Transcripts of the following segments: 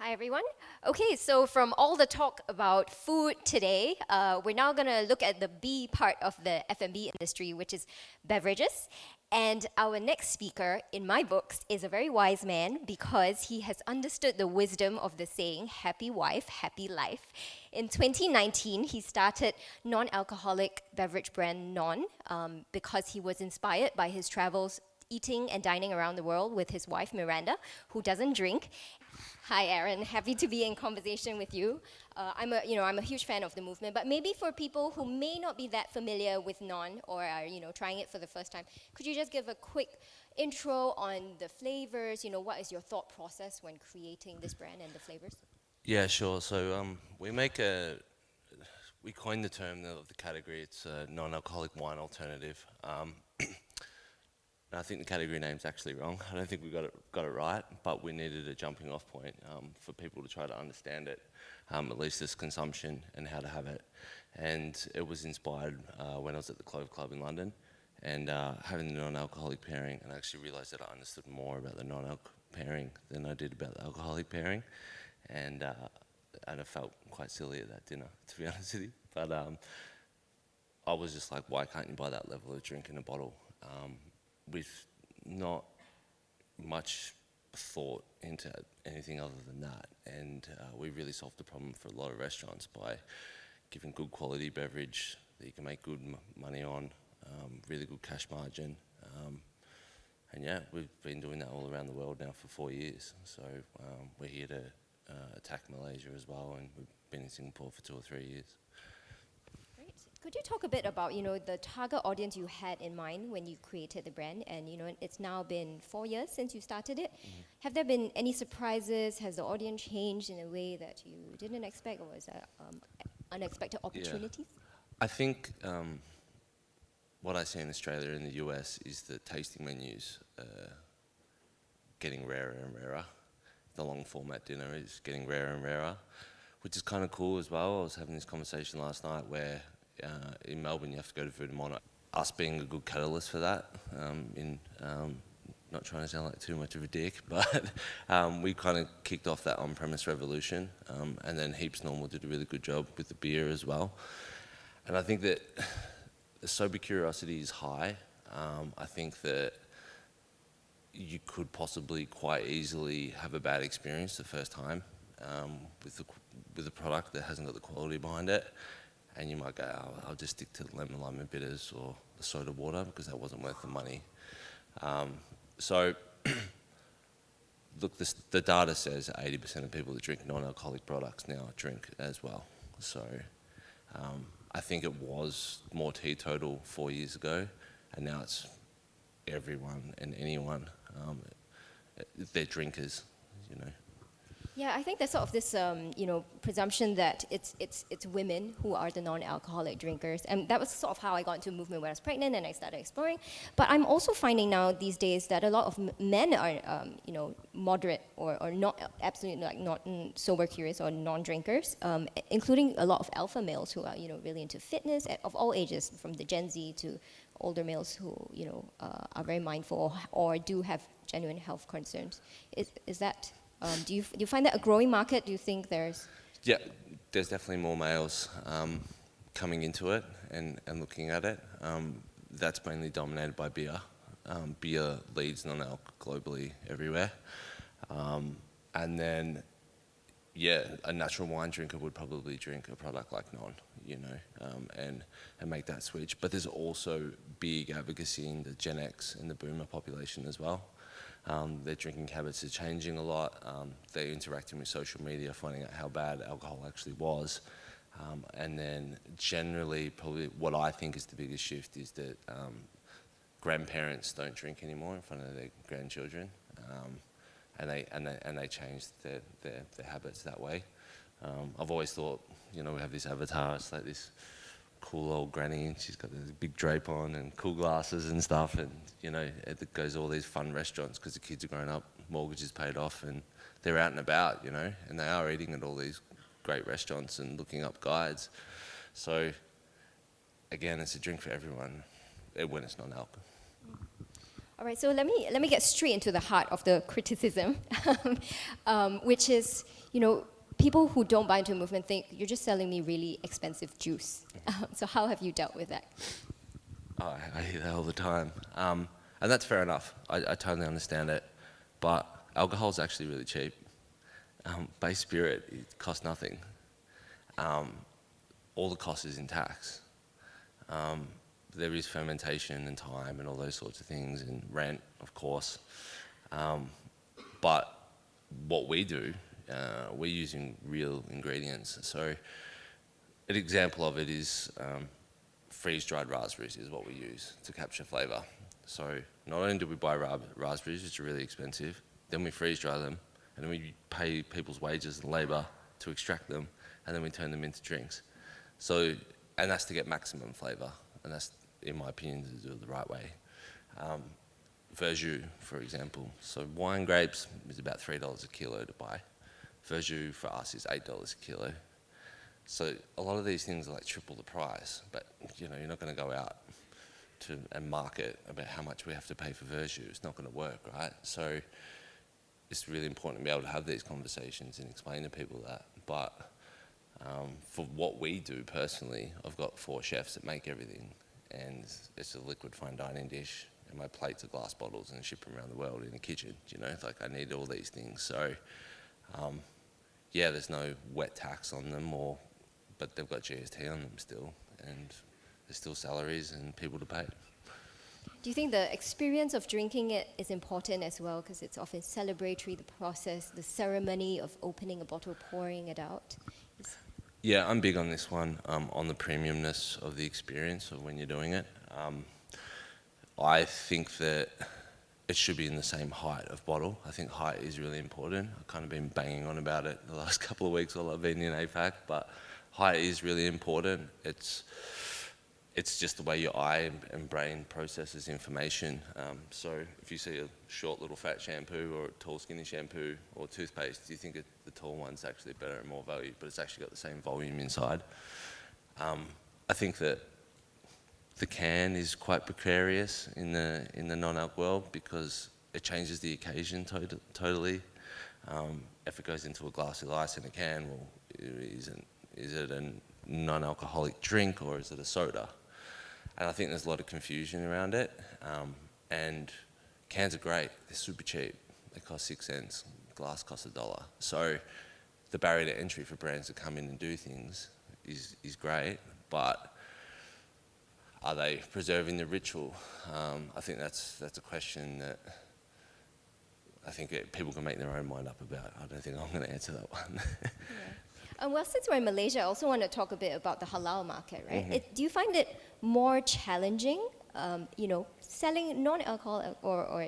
Hi, everyone. Okay, so from all the talk about food today, we're now going to look at the B part of the F&B industry, which is beverages. And our next speaker, in my books, is a very wise man because he has understood the wisdom of the saying, happy wife, happy life. In 2019, he started non-alcoholic beverage brand Non because he was inspired by his travels eating and dining around the world with his wife Miranda, who doesn't drink. Hi, Aaron. Happy to be in conversation with you. I'm a huge fan of the movement, but maybe for people who may not be that familiar with Non or are, trying it for the first time, could you just give a quick intro on the flavors? What is your thought process when creating this brand and the flavors? Yeah, sure. We coined the term of the category. It's a non-alcoholic wine alternative. And I think the category name's actually wrong. I don't think we got it right, but we needed a jumping off point for people to try to understand it, at least this consumption and how to have it. And it was inspired when I was at the Clove Club in London and having the non-alcoholic pairing, and I actually realised that I understood more about the non-alcoholic pairing than I did about the alcoholic pairing. And I felt quite silly at that dinner, to be honest with you. But I was just like, why can't you buy that level of drink in a bottle? With not much thought into anything other than that. And we really solved the problem for a lot of restaurants by giving good quality beverage that you can make good money on, really good cash margin. And yeah, we've been doing that all around the world now for 4 years. So we're here to attack Malaysia as well, and we've been in Singapore for 2 or 3 years. Great. Could you talk a bit about, the target audience you had in mind when you created the brand? And, it's now been 4 years since you started it. Have there been any surprises? Has the audience changed in a way that you didn't expect, or was there unexpected Yeah, opportunities? I think what I see in Australia and the US is that tasting menus are getting rarer and rarer. The long format dinner is getting rarer and rarer, which is kind of cool as well. I was having this conversation last night where in Melbourne you have to go to Food and Monitor. Us being a good catalyst for that, not trying to sound like too much of a dick, but we kind of kicked off that on-premise revolution, and then Heaps Normal did a really good job with the beer as well. And I think that the sober curiosity is high. I think that you could possibly quite easily have a bad experience the first time with a product that hasn't got the quality behind it, and you might go, oh, I'll just stick to the lemon lime and bitters or the soda water because that wasn't worth the money. So look, the data says 80% of people that drink non-alcoholic products now drink as well. So I think it was more teetotal 4 years ago, and now it's everyone and anyone. They're drinkers, you know. Yeah, I think there's sort of this, presumption that it's women who are the non-alcoholic drinkers, and that was sort of how I got into movement when I was pregnant and I started exploring. But I'm also finding now these days that a lot of men are, moderate or not absolutely like not sober curious or non-drinkers, including a lot of alpha males who are, really into fitness of all ages, from the Gen Z to older males who, are very mindful or do have genuine health concerns. Is that do you find that a growing market? Do you think there's... Yeah, there's definitely more males coming into it and looking at it. That's mainly dominated by beer. Beer leads non-alc globally everywhere. And then, yeah, a natural wine drinker would probably drink a product like Non, and make that switch. But there's also big advocacy in the Gen X and the boomer population as well. Their drinking habits are changing a lot. They're interacting with social media, finding out how bad alcohol actually was. And then generally, probably what I think is the biggest shift is that grandparents don't drink anymore in front of their grandchildren. And they change their habits that way. I've always thought, we have this avatar, it's like this cool old granny, and she's got this big drape on and cool glasses and stuff, and it goes to all these fun restaurants because the kids are grown up, mortgage is paid off, and they're out and about, and they are eating at all these great restaurants and looking up guides. So again, it's a drink for everyone when it's non-alcohol. All right, so let me get straight into the heart of the criticism, which is, people who don't buy into a movement think you're just selling me really expensive juice. So how have you dealt with that? Oh, I hear that all the time. And that's fair enough. I totally understand it. But alcohol's actually really cheap. Base spirit, it costs nothing. All the cost is in tax. There is fermentation and time and all those sorts of things, and rent, of course. But what we do, we're using real ingredients. So an example of it is freeze-dried raspberries is what we use to capture flavour. So not only do we buy raspberries, which are really expensive, then we freeze-dry them, and then we pay people's wages and labour to extract them, and then we turn them into drinks. So, and that's to get maximum flavour, and that's, in my opinion, to do it the right way. Verjus, for example. So wine grapes is about $3 a kilo to buy. Verjus for us is $8 a kilo. So a lot of these things are like triple the price, but you're not going to go out and market about how much we have to pay for Verjus. It's not going to work, right? So it's really important to be able to have these conversations and explain to people that. But for what we do personally, I've got 4 chefs that make everything, and it's a liquid fine dining dish, and my plates are glass bottles and ship them around the world in a kitchen. Like I need all these things. So yeah, there's no wet tax on them, but they've got GST on them still, and there's still salaries and people to pay. Do you think the experience of drinking it is important as well, because it's often celebratory, the process, the ceremony of opening a bottle, pouring it out? Yeah, I'm big on this one, on the premiumness of the experience of when you're doing it. I think that it should be in the same height of bottle. I think height is really important. I've kind of been banging on about it the last couple of weeks while I've been in APAC, but height is really important. It's just the way your eye and brain processes information. So if you see a short little fat shampoo or a tall skinny shampoo or toothpaste, you think the tall one's actually better and more value, but it's actually got the same volume inside. I think that the can is quite precarious in the non-alc world because it changes the occasion totally. If it goes into a glass of ice in a can, well, is it a non-alcoholic drink or is it a soda? And I think there's a lot of confusion around it. And cans are great. They're super cheap. They cost 6 cents. Glass costs $1. So the barrier to entry for brands to come in and do things is great, but are they preserving the ritual? I think that's a question that I think people can make their own mind up about. I don't think I'm going to answer that one. Yeah. Well, since we're in Malaysia, I also want to talk a bit about the halal market, right? Mm-hmm. Do you find it more challenging, selling non-alcoholic or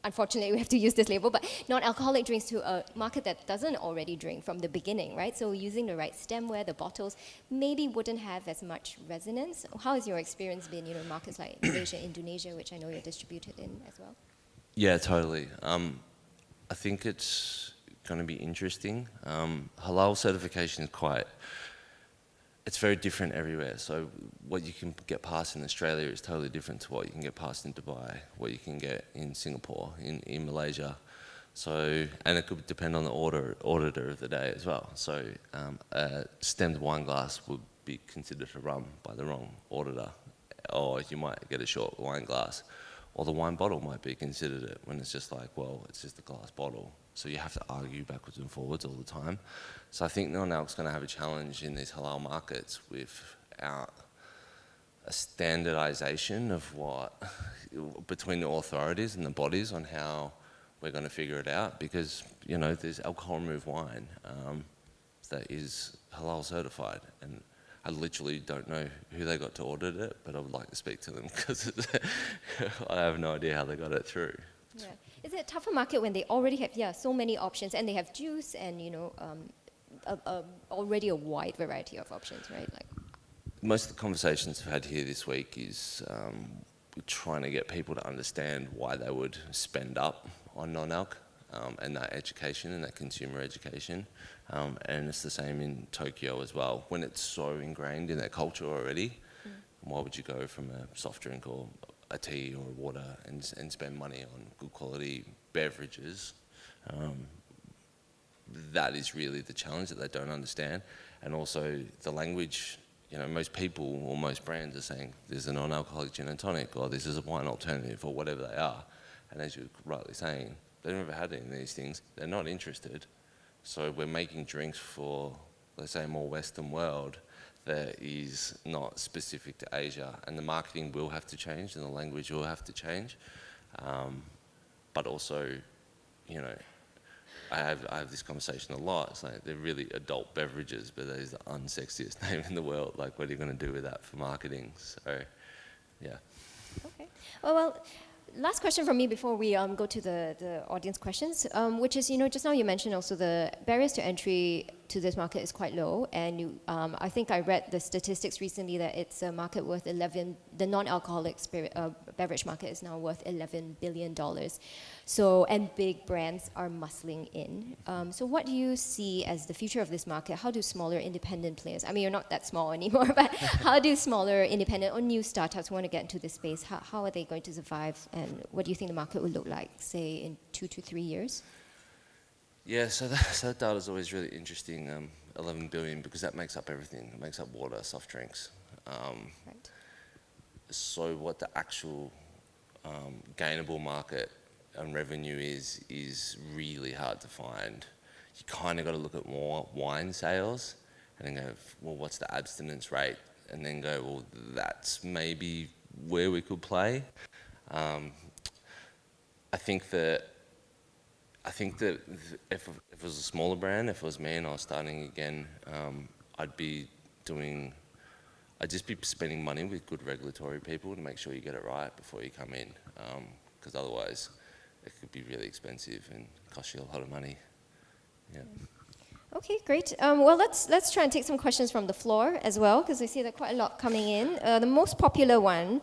unfortunately we have to use this label, but non-alcoholic drinks to a market that doesn't already drink from the beginning, right? So using the right stemware, the bottles, maybe wouldn't have as much resonance. How has your experience been, markets like Malaysia, Indonesia, which I know you're distributed in as well? Yeah, totally. I think it's going to be interesting. Halal certification is it's very different everywhere. So what you can get past in Australia is totally different to what you can get past in Dubai, what you can get in Singapore, in Malaysia. So, and it could depend on the auditor of the day as well. So a stemmed wine glass would be considered a rum by the wrong auditor, or you might get a short wine glass, or the wine bottle might be considered it when it's just like, well, it's just a glass bottle. So you have to argue backwards and forwards all the time. So I think non-alc's going to have a challenge in these halal markets without a standardisation of between the authorities and the bodies on how we're going to figure it out, because there's alcohol-removed wine that is halal certified, and I literally don't know who they got to audit it, but I would like to speak to them because I have no idea how they got it through. Yeah. Is it a tougher market when they already have so many options, and they have juice and already a wide variety of options, right? Most of the conversations I've had here this week is trying to get people to understand why they would spend up on non-alc, and that education and that consumer education. And it's the same in Tokyo as well. When it's so ingrained in their culture already, why would you go from a soft drink or a tea or a water and spend money on good quality beverages. That is really the challenge that they don't understand. And also the language, most people or most brands are saying there's a non-alcoholic gin and tonic, or this is a wine alternative, or whatever they are. And as you're rightly saying, they've never had any of these things. They're not interested. So we're making drinks for, let's say, a more Western world that is not specific to Asia. And the marketing will have to change and the language will have to change. But also, I have this conversation a lot. It's like they're really adult beverages, but that is the unsexiest name in the world. Like, what are you going to do with that for marketing? So, yeah. Okay. Well, last question from me before we go to the audience questions, which is, just now you mentioned also the barriers to entry to this market is quite low, and I think I read the statistics recently that it's a market worth the non-alcoholic beverage market is now worth $11 billion. So, and big brands are muscling in. So what do you see as the future of this market? How do smaller independent players, I mean, you're not that small anymore, but how do smaller independent or new startups who want to get into this space, how are they going to survive, and what do you think the market will look like, say, in 2 to 3 years? Yeah, so that data is always really interesting, 11 billion, because that makes up everything. It makes up water, soft drinks. Right. So what the actual gainable market and revenue is really hard to find. You kind of got to look at more wine sales and then go, well, what's the abstinence rate? And then go, well, that's maybe where we could play. I think that if it was a smaller brand, if it was me and I was starting again, I'd just be spending money with good regulatory people to make sure you get it right before you come in, because otherwise it could be really expensive and cost you a lot of money. Yeah. Okay, great. Well, let's try and take some questions from the floor as well, because I see there are quite a lot coming in. The most popular one,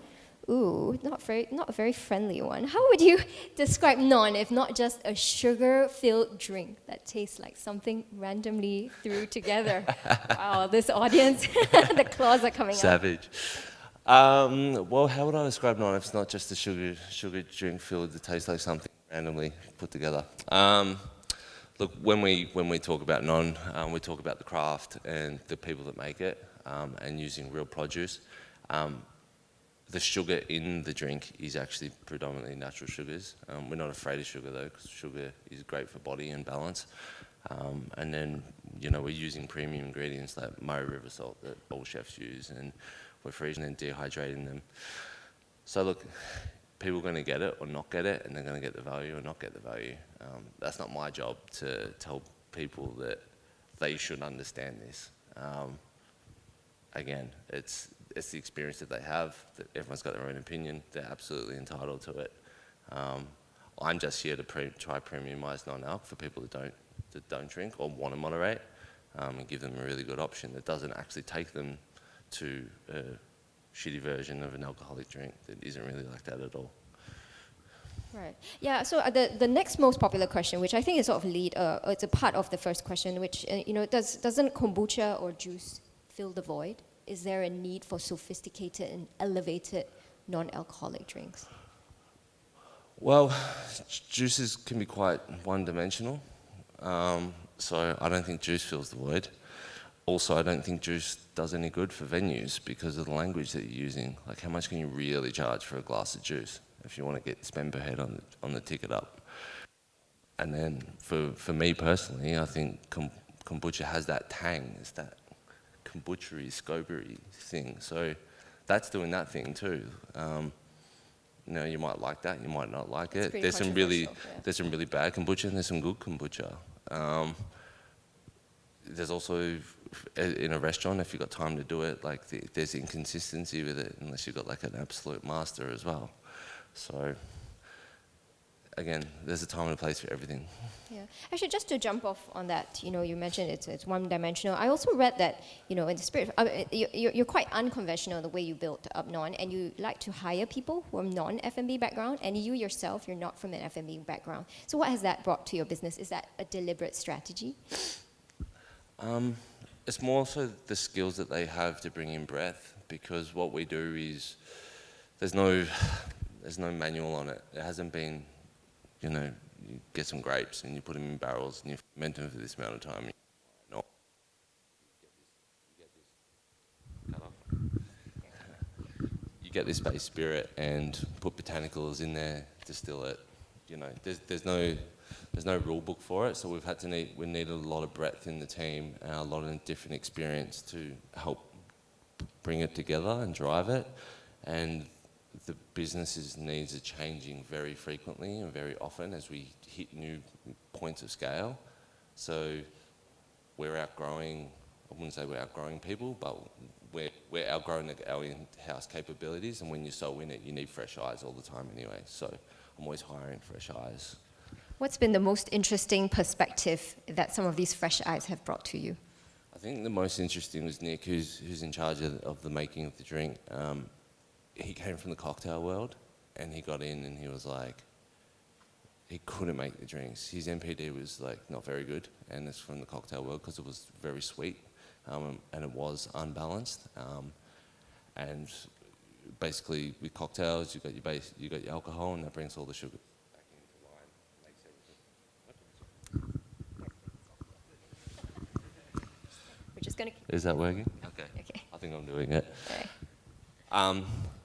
not a very friendly one. How would you describe non if not just a sugar-filled drink that tastes like something randomly threw together? Wow, this audience, the claws are coming out. Savage. Well, how would I describe non if it's not just a sugar drink filled that tastes like something randomly put together? Look, when we talk about non, we talk about the craft and the people that make it, and using real produce. The sugar in the drink is actually predominantly natural sugars. We're not afraid of sugar though, because sugar is great for body and balance. And then, we're using premium ingredients like Murray River salt that all chefs use, and we're freezing and dehydrating them. So look, people are going to get it or not get it, and they're going to get the value or not get the value. That's not my job to tell people that they should understand this. Again, it's the experience that they have. That everyone's got their own opinion. They're absolutely entitled to it. I'm just here to try premiumise non-alc for people that don't drink or want to moderate, and give them a really good option that doesn't actually take them to a shitty version of an alcoholic drink that isn't really like that at all. Right. Yeah. So the next most popular question, which I think is sort of it's a part of the first question, which doesn't kombucha or juice fill the void? Is there a need for sophisticated and elevated non-alcoholic drinks? Well, juices can be quite one-dimensional, so I don't think juice fills the void. Also, I don't think juice does any good for venues because of the language that you're using. Like, how much can you really charge for a glass of juice if you want to get spend per head on the ticket up? And then for me personally, I think kombucha has that tang. It's that kombucha-y, scoby thing. So that's doing that thing too. You might like that, you might not like it. There's some really bad kombucha and there's some good kombucha. There's also, in a restaurant, if you've got time to do it, like there's inconsistency with it unless you've got like an absolute master as well. So again, there's a time and a place for everything. Yeah. Actually, just to jump off on that, you mentioned it's one-dimensional. I also read that, in the spirit, you're quite unconventional the way you built up Non, and you like to hire people who are non-F&B background, and you yourself, you're not from an F&B background. So what has that brought to your business? Is that a deliberate strategy? It's more so the skills that they have to bring in breath, because what we do is there's no manual on it. It hasn't been, you know, you get some grapes and you put them in barrels and you ferment them for this amount of time. No, you get this base spirit and put botanicals in there, distill it. You know, there's no rule book for it, so we need a lot of breadth in the team and a lot of different experience to help bring it together and drive it. And the business's needs are changing very frequently and very often as we hit new points of scale. So we're outgrowing, I wouldn't say we're outgrowing people, but we're outgrowing our in-house capabilities, and when you're so in it, you need fresh eyes all the time anyway. So I'm always hiring fresh eyes. What's been the most interesting perspective that some of these fresh eyes have brought to you? I think the most interesting was Nick, who's in charge of the making of the drink. He came from the cocktail world, and he got in and he was like, he couldn't make the drinks. His NPD was like not very good, and it's from the cocktail world because it was very sweet, and it was unbalanced. And basically, with cocktails, you got your alcohol, and that brings all the sugar back into line, makes everything. We're just going to... Is that working? Okay. Okay. I think I'm doing it. Okay.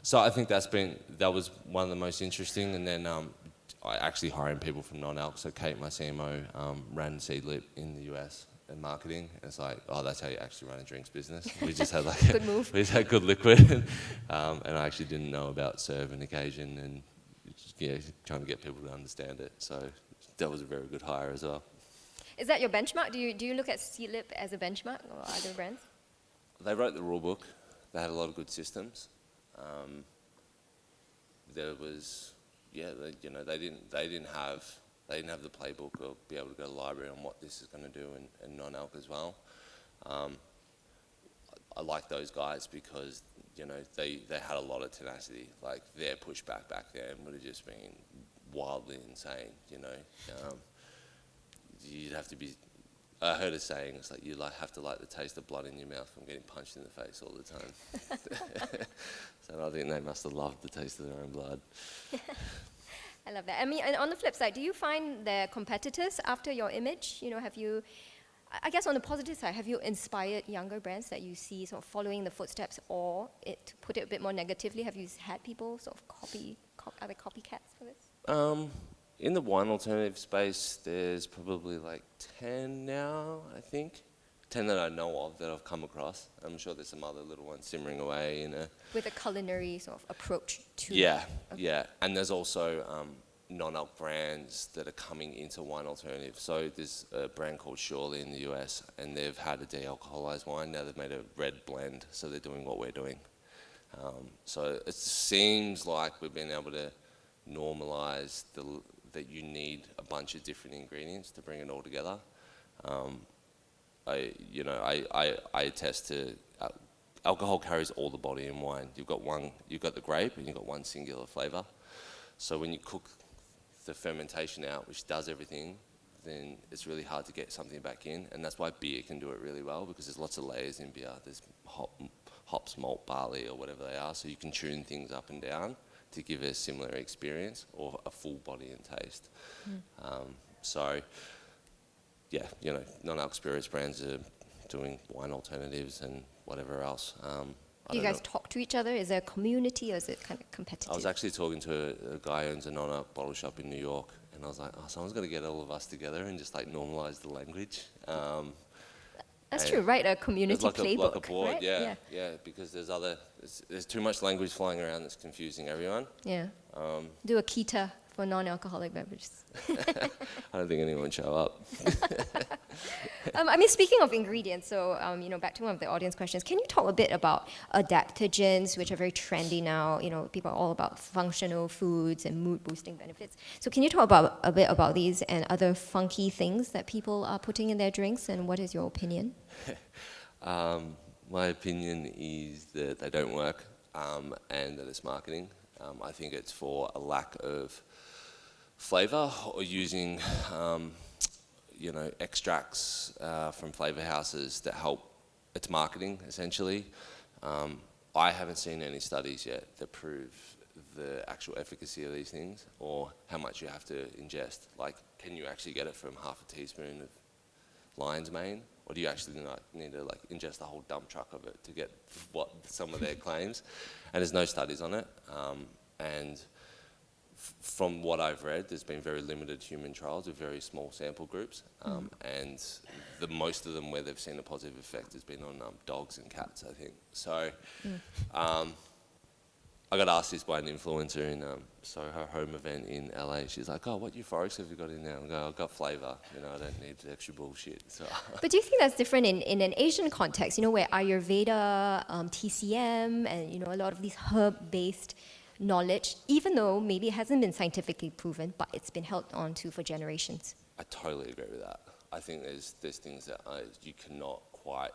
So I think that was one of the most interesting, and then I actually hiring people from non-alc. So Kate, my CMO, ran Seedlip in the US and marketing. And it's like, oh, that's how you actually run a drinks business. We just had like Good move. we just had good liquid, and I actually didn't know about serve and occasion, and trying to get people to understand it. So that was a very good hire as well. Is that your benchmark? Do you look at Seedlip as a benchmark or other brands? They wrote the rule book. They had a lot of good systems. There was, they didn't have the playbook or be able to go to the library on what this is going to do and non-alc as well. I like those guys because they had a lot of tenacity. Like their pushback back then would have just been wildly insane. You'd have to be. I heard a saying, it's like you have to like the taste of blood in your mouth from getting punched in the face all the time. So I think they must have loved the taste of their own blood. I love that. I mean, and on the flip side, do you find they're competitors after your image? Have you, I guess on the positive side, have you inspired younger brands that you see sort of following the footsteps, or to put it a bit more negatively, have you had people sort of are they copycats for this? In the wine alternative space, there's probably like 10 now, I think. 10 that I know of that I've come across. I'm sure there's some other little ones simmering away with a culinary sort of approach to Yeah, okay. yeah. And there's also non-alc brands that are coming into wine alternative. So there's a brand called Surely in the US, and they've had a de-alcoholized wine. Now they've made a red blend, so they're doing what we're doing. So it seems like we've been able to normalize that you need a bunch of different ingredients to bring it all together. I attest to alcohol carries all the body in wine. You've got the grape, and you've got one singular flavor. So when you cook the fermentation out, which does everything, then it's really hard to get something back in, and that's why beer can do it really well, because there's lots of layers in beer. There's hops, malt, barley, or whatever they are, so you can tune things up and down to give a similar experience or a full body and taste. So, yeah, non-alc spirits brands are doing wine alternatives and whatever else. Do you guys talk to each other? Is there a community, or is it kind of competitive? I was actually talking to a guy who owns a non-alc bottle shop in New York, and I was like, someone's got to get all of us together and just like normalize the language. That's true, right? A community playbook, like a board, right? Yeah, because there's too much language flying around that's confusing everyone. Yeah. Do a Kita for non-alcoholic beverages. I don't think anyone would show up. I mean, speaking of ingredients, so back to one of the audience questions. Can you talk a bit about adaptogens, which are very trendy now? People are all about functional foods and mood-boosting benefits. So can you talk a bit about these and other funky things that people are putting in their drinks, and what is your opinion? My opinion is that they don't work, and that it's marketing. I think it's for a lack of flavor, or using extracts from flavor houses that help. It's marketing, essentially. I haven't seen any studies yet that prove the actual efficacy of these things, or how much you have to ingest. Like, can you actually get it from half a teaspoon of lion's mane, or do you actually need to like ingest a whole dump truck of it to get what some of their claims? And there's no studies on it. And from what I've read, there's been very limited human trials with very small sample groups, and the most of them where they've seen a positive effect has been on dogs and cats, I think. So I got asked this by an influencer in Soho home event in LA. She's like, "Oh, what euphorics have you got in there?" I go, "I've got flavour. You know, I don't need the extra bullshit." So. But do you think that's different in an Asian context? You know, where Ayurveda, TCM, and a lot of these herb-based knowledge, even though maybe it hasn't been scientifically proven, but it's been held on to for generations. I totally agree with that. I think there's things that you cannot quite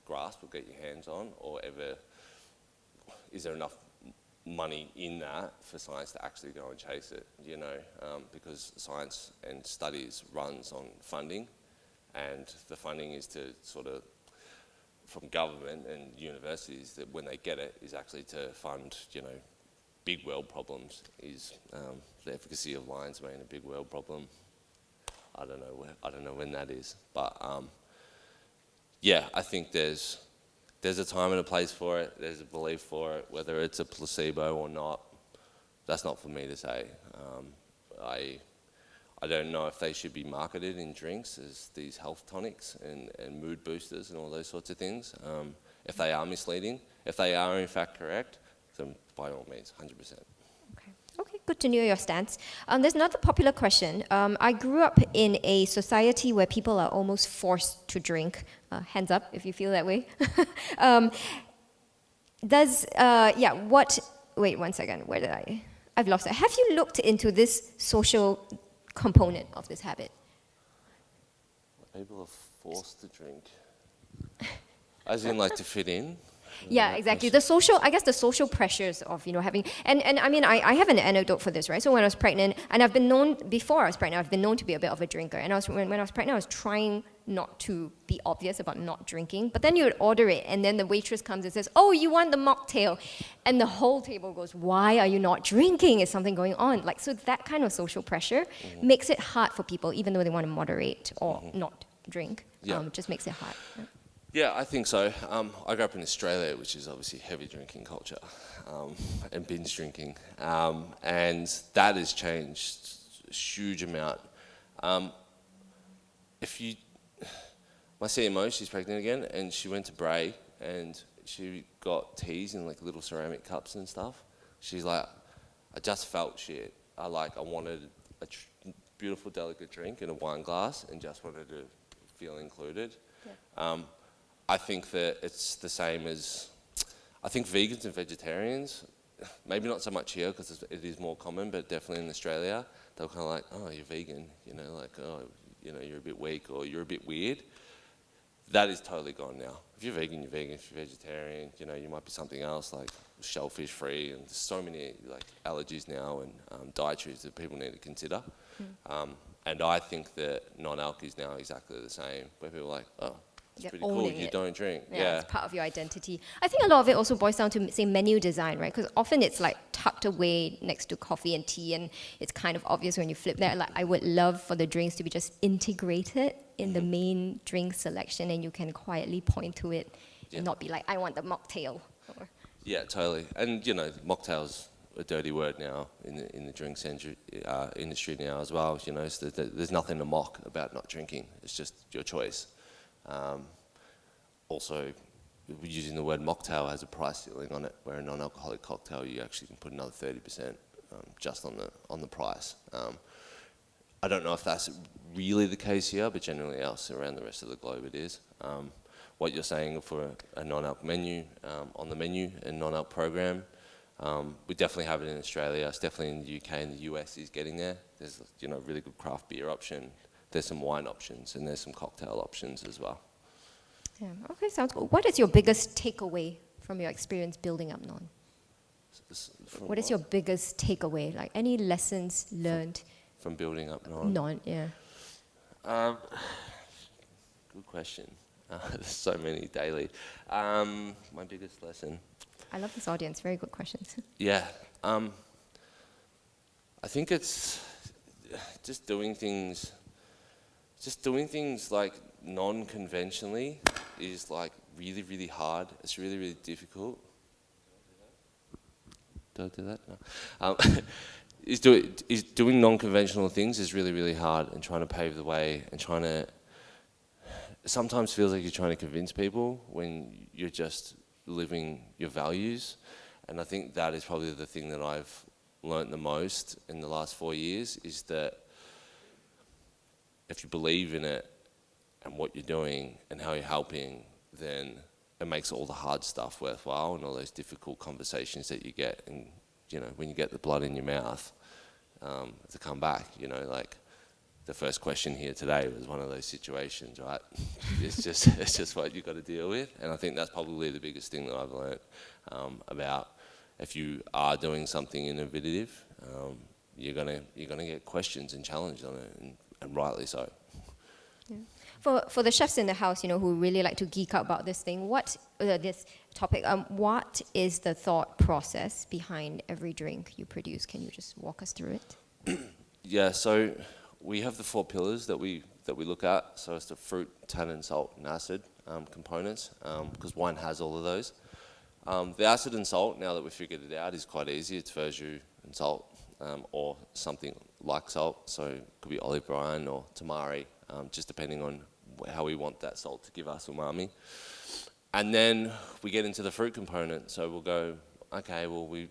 grasp or get your hands on, or ever is there enough money in that for science to actually go and chase it, because science and studies runs on funding, and the funding is to sort of, from government and universities, that when they get it is actually to fund, big world problems. Is the efficacy of lion's mane a big world problem? I don't know when that is, but yeah, I think there's a time and a place for it. There's a belief for it. Whether it's a placebo or not, that's not for me to say. I don't know if they should be marketed in drinks as these health tonics and mood boosters and all those sorts of things. If they are misleading, if they are in fact correct, then by all means, 100%. Okay, good to know your stance. There's another popular question. I grew up in a society where people are almost forced to drink. Hands up if you feel that way. Wait 1 second, where did I've lost it. Have you looked into this social component of this habit? People are forced to drink. As in, like, to fit in? Yeah, exactly. The social pressures of, having, and I mean, I have an anecdote for this, right? So when I was pregnant, and I've been known to be a bit of a drinker. And when I was pregnant, I was trying not to be obvious about not drinking. But then you would order it, and then the waitress comes and says, "Oh, you want the mocktail?" And the whole table goes, "Why are you not drinking? Is something going on?" Like, so that kind of social pressure makes it hard for people, even though they want to moderate or not drink. It just makes it hard. Yeah. Yeah, I think so. I grew up in Australia, which is obviously heavy drinking culture, and binge drinking, and that has changed a huge amount. My CMO, she's pregnant again, and she went to Bray, and she got teas in like little ceramic cups and stuff. She's like, I just felt shit. I wanted a beautiful, delicate drink in a wine glass, and just wanted to feel included. Yeah. I think that it's the same as, I think vegans and vegetarians, maybe not so much here because it is more common, but definitely in Australia, they're kind of like, "Oh, you're vegan," you're a bit weak or you're a bit weird. That is totally gone now. If you're vegan, you're vegan. If you're vegetarian, you might be something else like shellfish free, and there's so many like allergies now and dietaries that people need to consider. And I think that non-alc is now exactly the same, where people are like, "Oh, it's pretty cool. You don't drink." Yeah, it's part of your identity. I think a lot of it also boils down to, say, menu design, right? Because often it's like tucked away next to coffee and tea, and it's kind of obvious when you flip there. Like, I would love for the drinks to be just integrated in the main drink selection, and you can quietly point to it and not be like, "I want the mocktail." Yeah, totally. And mocktail's a dirty word now in the drinks industry now as well. So there's nothing to mock about not drinking. It's just your choice. Also, using the word mocktail has a price ceiling on it, where a non-alcoholic cocktail you actually can put another 30% just on the price. I don't know if that's really the case here, but generally else around the rest of the globe it is. What you're saying for a non-alc menu on the menu and non-alc program, we definitely have it in Australia. It's definitely in the UK and the US is getting there. There's a really good craft beer option. There's some wine options, and there's some cocktail options as well. Yeah. Okay, sounds good. What is your biggest takeaway from your experience building up Non? What is your biggest takeaway? Like, any lessons learned from building up Non? Non, yeah. Good question. There's so many daily. My biggest lesson. I love this audience. Very good questions. Yeah. I think it's just doing things like non-conventionally is like really, really hard. It's really, really difficult. Do I do that? No. Doing non-conventional things is really, really hard, and trying to pave the way and trying to, sometimes feels like you're trying to convince people when you're just living your values. And I think that is probably the thing that I've learnt the most in the last 4 years, is that if you believe in it and what you're doing and how you're helping, then it makes all the hard stuff worthwhile, and all those difficult conversations that you get, and when you get the blood in your mouth, to come back, like the first question here today was one of those situations, right? it's just what you've got to deal with. And I think that's probably the biggest thing that I've learned about, if you are doing something innovative, you're gonna get questions and challenged on it, and rightly so. Yeah. For the chefs in the house, who really like to geek out about this thing, this topic, what is the thought process behind every drink you produce? Can you just walk us through it? Yeah, so we have the 4 pillars that we look at. So it's the fruit, tannin, salt, and acid components, because wine has all of those. The acid and salt, now that we've figured it out, is quite easy. It's verjus and salt, or something like salt. So it could be olive brine or tamari, just depending on how we want that salt to give us umami. And then we get into the fruit component. So we'll go, okay, well, we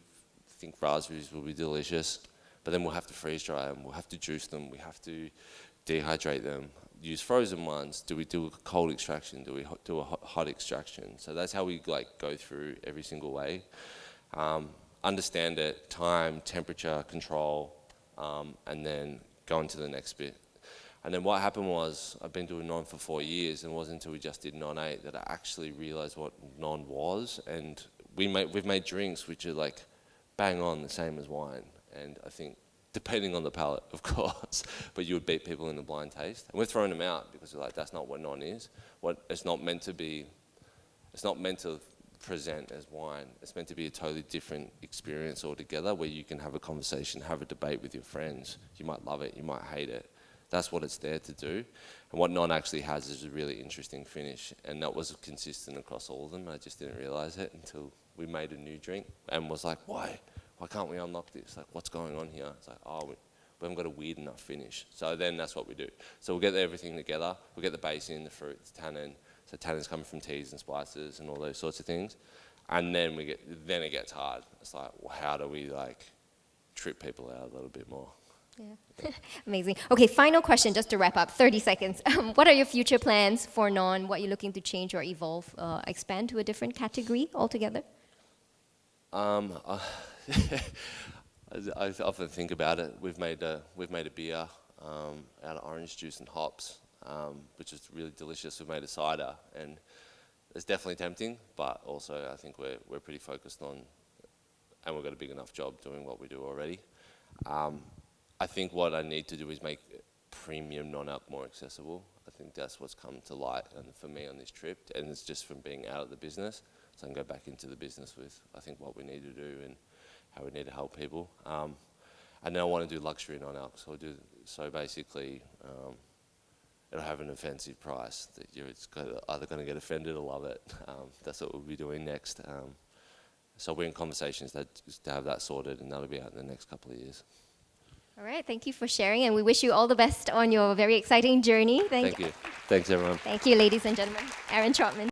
think raspberries will be delicious, but then we'll have to freeze dry them, we'll have to juice them, we have to dehydrate them, use frozen ones. Do we do a cold extraction? Do we do a hot extraction? So that's how we go through every single way. Understand it, time, temperature, control, and then go into the next bit. And then what happened was, I've been doing non for 4 years, and it wasn't until we just did non-8 that I actually realized what non was. And we've made drinks which are like bang on the same as wine. And I think, depending on the palate, of course, but you would beat people in the blind taste. And we're throwing them out because we're like, that's not what non is. It's not meant to be, it's not meant to present as wine. It's meant to be a totally different experience altogether, where you can have a conversation, have a debate with your friends. You might love it, you might hate it. That's what it's there to do. And what non actually has is a really interesting finish. And that was consistent across all of them. I just didn't realize it until we made a new drink and was like, why can't we unlock this? Like, what's going on here? It's like, we haven't got a weird enough finish. So then that's what we do. So we'll get everything together. We'll get the base in, the fruit, the tannin. So tannin's coming from teas and spices and all those sorts of things. And then then it gets hard. It's like, well, how do we trip people out a little bit more? Yeah. Amazing. Okay, final question, just to wrap up, 30 seconds. What are your future plans for non? What are you looking to change or evolve, expand to a different category altogether? I often think about it. We've made a beer out of orange juice and hops, which is really delicious. We've made a cider, and it's definitely tempting, but also I think we're pretty focused on, and we've got a big enough job doing what we do already. I think what I need to do is make premium non-alc more accessible. I think that's what's come to light, and for me on this trip, and it's just from being out of the business, so I can go back into the business with, I think, what we need to do and how we need to help people. And then I want to do luxury non-alc, so basically it'll have an offensive price that you're either going to get offended or love it. That's what we'll be doing next. So we're in conversations to have that sorted, and that'll be out in the next couple of years. All right, thank you for sharing, and we wish you all the best on your very exciting journey. Thank you. Thanks, everyone. Thank you, ladies and gentlemen. Aaron Trotman.